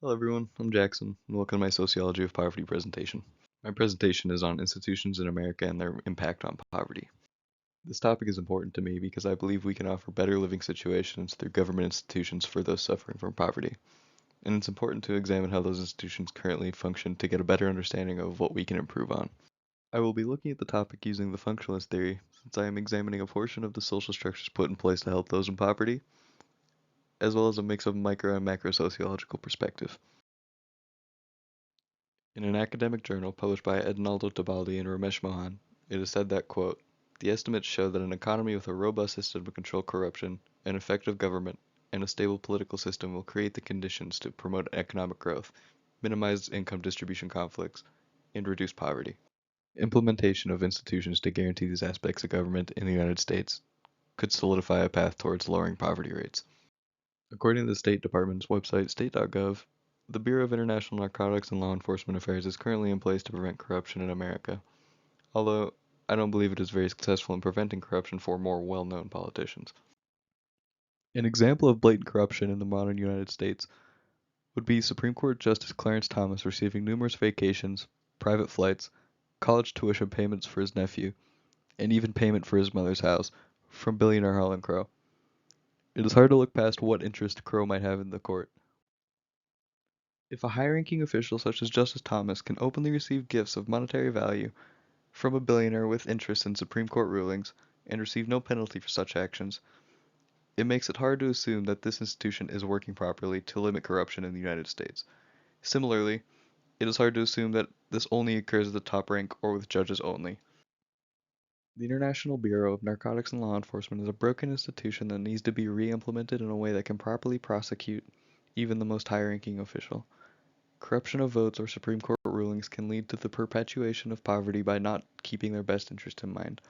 Hello everyone, I'm Jackson, and welcome to my Sociology of Poverty presentation. My presentation is on institutions in America and their impact on poverty. This topic is important to me because I believe we can offer better living situations through government institutions for those suffering from poverty, and it's important to examine how those institutions currently function to get a better understanding of what we can improve on. I will be looking at the topic using the functionalist theory, since I am examining a portion of the social structures put in place to help those in poverty, as well as a mix of micro and macro sociological perspective. In an academic journal published by Edinaldo Tebaldi and Ramesh Mohan, it is said that, quote, "The estimates show that an economy with a robust system to control corruption, an effective government, and a stable political system will create the conditions to promote economic growth, minimize income distribution conflicts, and reduce poverty." Implementation of institutions to guarantee these aspects of government in the United States could solidify a path towards lowering poverty rates. According to the State Department's website, state.gov, the Bureau of International Narcotics and Law Enforcement Affairs is currently in place to prevent corruption in America, although I don't believe it is very successful in preventing corruption for more well-known politicians. An example of blatant corruption in the modern United States would be Supreme Court Justice Clarence Thomas receiving numerous vacations, private flights, college tuition payments for his nephew, and even payment for his mother's house from billionaire Harlan Crow. It is hard to look past what interest Crow might have in the court. If a high-ranking official such as Justice Thomas can openly receive gifts of monetary value from a billionaire with interest in Supreme Court rulings and receive no penalty for such actions, it makes it hard to assume that this institution is working properly to limit corruption in the United States. Similarly, it is hard to assume that this only occurs at the top rank or with judges only. The International Bureau of Narcotics and Law Enforcement is a broken institution that needs to be re-implemented in a way that can properly prosecute even the most high-ranking official. Corruption of votes or Supreme Court rulings can lead to the perpetuation of poverty by not keeping their best interest in mind,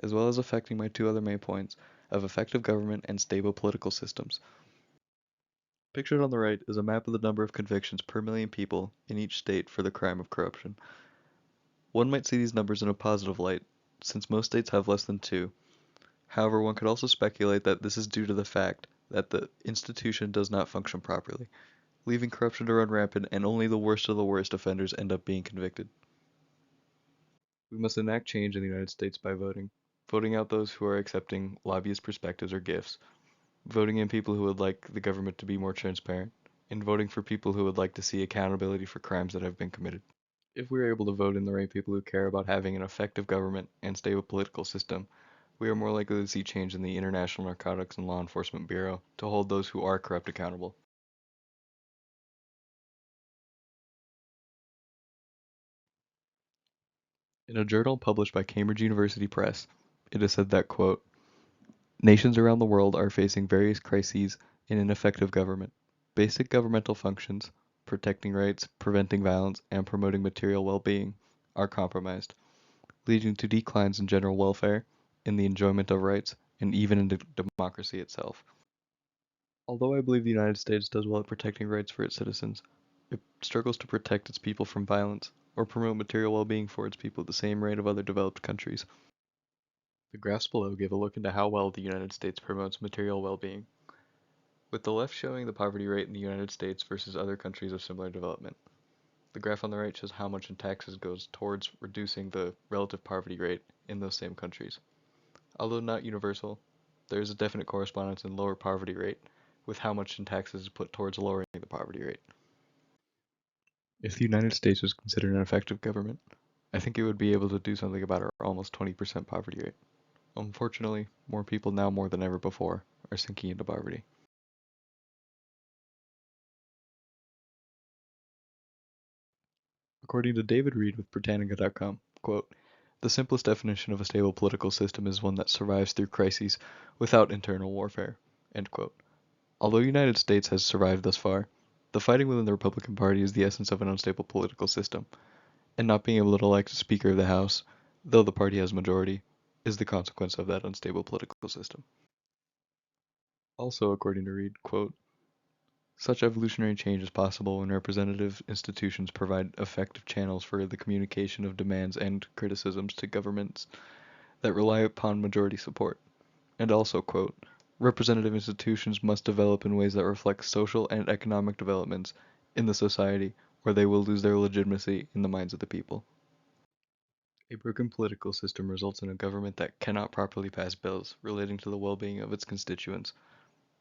as well as affecting my two other main points of effective government and stable political systems. Pictured on the right is a map of the number of convictions per million people in each state for the crime of corruption. One might see these numbers in a positive light, since most states have less than two. However, one could also speculate that this is due to the fact that the institution does not function properly, leaving corruption to run rampant and only the worst of the worst offenders end up being convicted. We must enact change in the United States by voting out those who are accepting lobbyist perspectives or gifts, voting in people who would like the government to be more transparent, and voting for people who would like to see accountability for crimes that have been committed. If we are able to vote in the right people who care about having an effective government and stable political system, we are more likely to see change in the International Narcotics and Law Enforcement Bureau to hold those who are corrupt accountable. In a journal published by Cambridge University Press, it is said that, quote, "Nations around the world are facing various crises in ineffective government. Basic governmental functions, protecting rights, preventing violence, and promoting material well-being, are compromised, leading to declines in general welfare, in the enjoyment of rights, and even in democracy itself." Although I believe the United States does well at protecting rights for its citizens, it struggles to protect its people from violence or promote material well-being for its people at the same rate of other developed countries. The graphs below give a look into how well the United States promotes material well-being, with the left showing the poverty rate in the United States versus other countries of similar development. The graph on the right shows how much in taxes goes towards reducing the relative poverty rate in those same countries. Although not universal, there is a definite correspondence in lower poverty rate with how much in taxes is put towards lowering the poverty rate. If the United States was considered an effective government, I think it would be able to do something about our almost 20% poverty rate. Unfortunately, more people now more than ever before are sinking into poverty. According to David Reed with Britannica.com, quote, "The simplest definition of a stable political system is one that survives through crises without internal warfare." End quote. Although the United States has survived thus far, the fighting within the Republican Party is the essence of an unstable political system, and not being able to elect a Speaker of the House, though the party has majority, is the consequence of that unstable political system. Also, according to Reed, quote, "Such evolutionary change is possible when representative institutions provide effective channels for the communication of demands and criticisms to governments that rely upon majority support." And also, quote, "Representative institutions must develop in ways that reflect social and economic developments in the society, or they will lose their legitimacy in the minds of the people. A broken political system results in a government that cannot properly pass bills relating to the well-being of its constituents.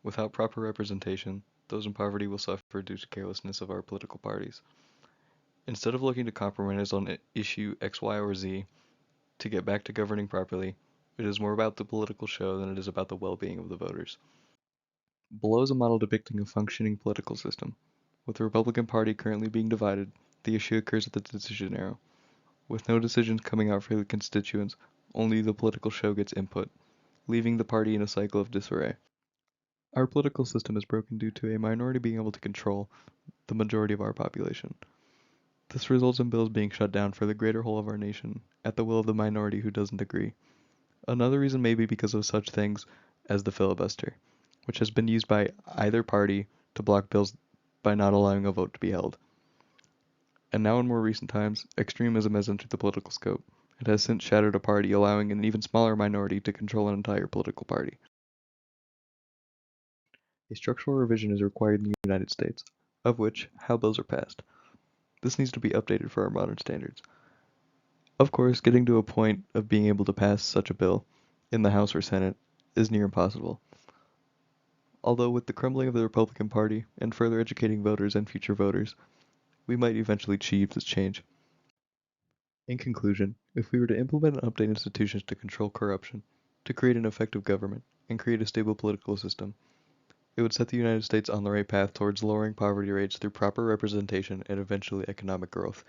Without proper representation, those in poverty will suffer due to carelessness of our political parties. Instead of looking to compromise on issue X, Y, or Z to get back to governing properly, it is more about the political show than it is about the well-being of the voters. Below is a model depicting a functioning political system. With the Republican Party currently being divided, the issue occurs at the decision arrow. With no decisions coming out for the constituents, only the political show gets input, leaving the party in a cycle of disarray. Our political system is broken due to a minority being able to control the majority of our population. This results in bills being shut down for the greater whole of our nation, at the will of the minority who doesn't agree. Another reason may be because of such things as the filibuster, which has been used by either party to block bills by not allowing a vote to be held. And now in more recent times, extremism has entered the political scope. It has since shattered a party, allowing an even smaller minority to control an entire political party. A structural revision is required in the United States, of which how bills are passed. This needs to be updated for our modern standards. Of course, getting to a point of being able to pass such a bill in the House or Senate is near impossible. Although with the crumbling of the Republican Party and further educating voters and future voters, we might eventually achieve this change. In conclusion, if we were to implement and update institutions to control corruption, to create an effective government, and create a stable political system, it would set the United States on the right path towards lowering poverty rates through proper representation and eventually economic growth.